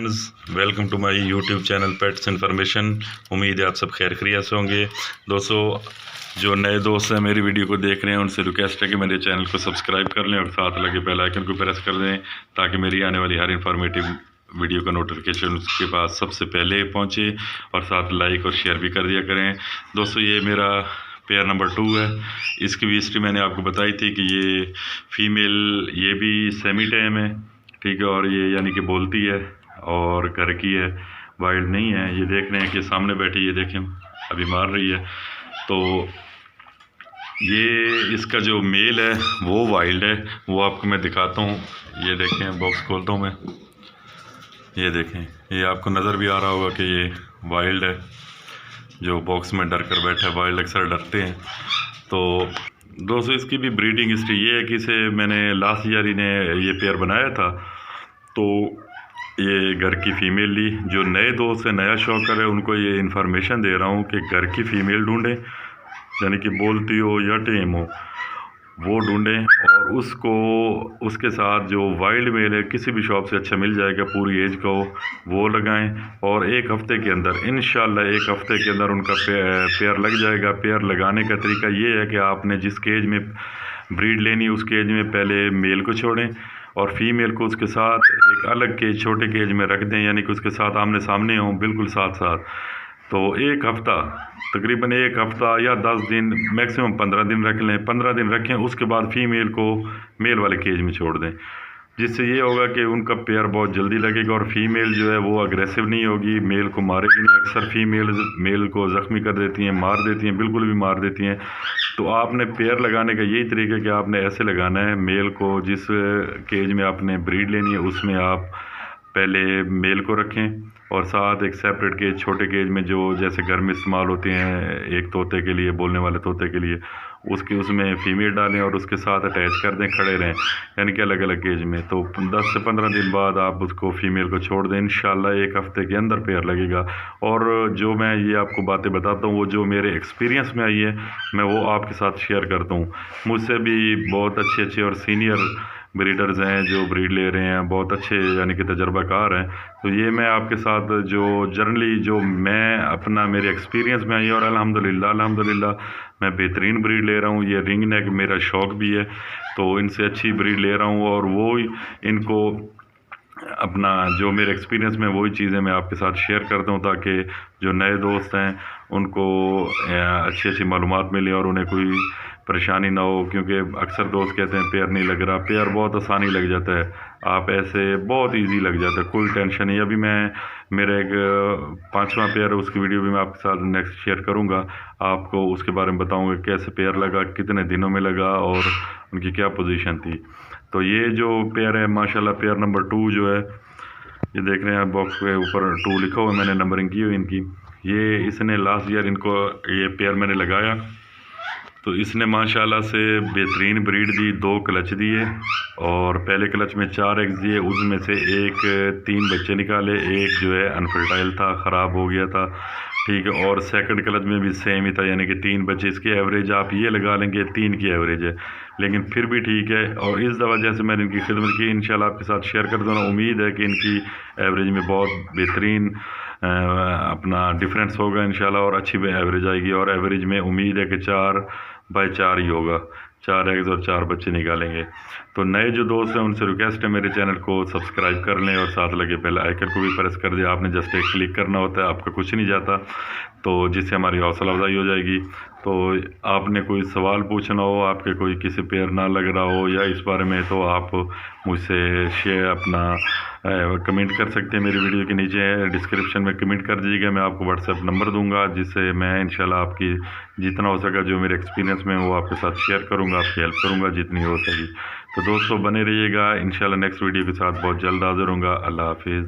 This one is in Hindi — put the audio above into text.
Friends, welcome to my YouTube channel pets information. उम्मीद है आप सब खैर खैरियत से होंगे। दोस्तों, जो नए दोस्त हैं मेरी वीडियो को देख रहे हैं उनसे रिक्वेस्ट है कि मेरे चैनल को सब्सक्राइब कर लें और साथ लगे बेल आइकन को प्रेस कर दें ताकि मेरी आने वाली हर इन्फॉर्मेटिव वीडियो का नोटिफिकेशन उसके पास सबसे पहले पहुँचे, और साथ लाइक और शेयर भी कर दिया करें। दोस्तों, ये मेरा पेयर नंबर 2 है। इसकी भी हिस्ट्री मैंने आपको बताई थी कि ये फीमेल, ये भी सेमी टैम है, ठीक है, और ये यानी कि बोलती है और घर की है, वाइल्ड नहीं है। ये देख रहे हैं कि सामने बैठी, ये देखें अभी मार रही है। तो ये इसका जो मेल है वो वाइल्ड है, वो आपको मैं दिखाता हूँ। ये देखें, बॉक्स खोलता हूँ मैं, ये देखें, ये आपको नज़र भी आ रहा होगा कि ये वाइल्ड है, जो बॉक्स में डर कर बैठा है। वाइल्ड अक्सर डरते हैं। तो दोस्तों, इसकी भी ब्रीडिंग हिस्ट्री ये है कि इसे मैंने लास्ट ईयर ही ने ये पेयर बनाया था। तो ये घर की फ़ीमेल ली। जो नए दोस्त है, नया शौकर है, उनको ये इन्फॉर्मेशन दे रहा हूँ कि घर की फ़ीमेल ढूंढें, यानी कि बोलती हो या टेम हो, वो ढूंढें, और उसको उसके साथ जो वाइल्ड मेल है किसी भी शॉप से अच्छा मिल जाएगा, पूरी एज का हो, वो लगाएं। और एक हफ़्ते के अंदर, इंशाल्लाह एक हफ़्ते के अंदर उनका पेयर लग जाएगा। पेयर लगाने का तरीका ये है कि आपने जिस केज में ब्रीड लेनी उस केज में पहले मेल को छोड़ें और फीमेल को उसके साथ एक अलग केज, छोटे केज में रख दें, यानी कि उसके साथ आमने सामने हों, बिल्कुल साथ साथ। तो एक हफ़्ता, तकरीबन एक हफ़्ता या 10 दिन, मैक्सिमम 15 दिन रख लें। 15 दिन रखें, उसके बाद फीमेल को मेल वाले केज में छोड़ दें, जिससे ये होगा कि उनका पेयर बहुत जल्दी लगेगा और फीमेल जो है वो अग्रेसिव नहीं होगी, मेल को मारेगी नहीं। अक्सर फीमेल मेल को ज़ख्मी कर देती हैं, मार देती हैं, बिल्कुल भी मार देती हैं। तो आपने पेयर लगाने का यही तरीका है कि आपने ऐसे लगाना है, मेल को जिस केज में आपने ब्रीड लेनी है उसमें आप पहले मेल को रखें, और साथ एक सेपरेट केज, छोटे केज में जो जैसे घर में इस्तेमाल होते हैं एक तोते के लिए, बोलने वाले तोते के लिए, उसमें फीमेल डालें और उसके साथ अटैच कर दें, खड़े रहें, यानी कि अलग अलग केज में। तो 10 से 15 दिन बाद आप उसको फीमेल को छोड़ दें, इंशाल्लाह एक हफ़्ते के अंदर पेयर लगेगा। और जो मैं ये आपको बातें बताता हूँ वो जो मेरे एक्सपीरियंस में आई है, मैं वो आपके साथ शेयर करता हूँ। मुझसे भी बहुत अच्छे और सीनियर ब्रीडर्स हैं जो ब्रीड ले रहे हैं, बहुत अच्छे यानी कि तजर्बाकार हैं। तो ये मैं आपके साथ जो जर्नली जो मैं अपना मेरे एक्सपीरियंस में आई, और अल्हम्दुलिल्लाह मैं बेहतरीन ब्रीड ले रहा हूँ। ये रिंग नेक मेरा शौक़ भी है, तो इनसे अच्छी ब्रीड ले रहा हूँ, और वो इनको अपना जो मेरे एक्सपीरियंस में वही चीज़ें मैं आपके साथ शेयर करता हूँ, ताकि जो नए दोस्त हैं उनको अच्छी मालूमात मिले और उन्हें कोई परेशानी ना हो। क्योंकि अक्सर दोस्त कहते हैं पेयर नहीं लग रहा। पेयर बहुत आसानी लग जाता है, आप ऐसे बहुत इजी लग जाता है, कोई टेंशन नहीं। अभी मैं मेरा एक 5वां पेयर है, उसकी वीडियो भी मैं आपके साथ नेक्स्ट शेयर करूँगा, आपको उसके बारे में बताऊँगा कैसे पेयर लगा, कितने दिनों में लगा और उनकी क्या पोजीशन थी। तो ये जो पेयर है माशाल्लाह, पेयर नंबर 2 जो है, ये देख रहे हैं बॉक्स के ऊपर 2 लिखा हुआ है, मैंने नंबरिंग की हुई इनकी। ये इसने लास्ट ईयर इनको ये पेयर मैंने लगाया, तो इसने माशाल्लाह से बेहतरीन ब्रीड दी। 2 क्लच दिए, और पहले क्लच में 4 एग्स दिए, उसमें से 3 बच्चे निकाले, एक जो है अनफर्टाइल था, ख़राब हो गया था, ठीक है। और सेकंड क्लच में भी सेम ही था, यानी कि 3 बच्चे। इसकी एवरेज आप ये लगा लेंगे 3 की एवरेज है, लेकिन फिर भी ठीक है। और इस दफ़ा जैसे मैंने इनकी खिदमत की, इंशाल्लाह आपके साथ शेयर कर दूँगा। उम्मीद है कि इनकी एवरेज में बहुत बेहतरीन अपना डिफरेंस होगा इंशाल्लाह, और अच्छी एवरेज आएगी। और एवरेज में उम्मीद है कि 4 बाय 4 ही होगा, 4 एग्स और 4 बच्चे निकालेंगे। तो नए जो दोस्त हैं उनसे रिक्वेस्ट है मेरे चैनल को सब्सक्राइब कर लें और साथ लगे बेल आइकन को भी प्रेस कर दिया। आपने जस्ट एक क्लिक करना होता है, आपका कुछ नहीं जाता, तो जिससे हमारी हौसला अफजाई हो जाएगी। तो आपने कोई सवाल पूछना हो, आपके कोई किसी पेयर ना लग रहा हो या इस बारे में, तो आप मुझसे शेयर अपना कमेंट कर सकते हैं। मेरी वीडियो के नीचे डिस्क्रिप्शन में कमेंट कर दीजिएगा, मैं आपको व्हाट्सएप नंबर दूंगा, जिससे मैं इंशाल्लाह आपकी जितना हो सका जो मेरे एक्सपीरियंस में वो आपके साथ शेयर करूंगा, आपकी हेल्प करूंगा जितनी हो सकी। तो दोस्तों, बने रहिएगा, इंशाल्लाह नेक्स्ट वीडियो के साथ बहुत जल्द हाजिर होऊंगा। अल्लाह हाफिज़।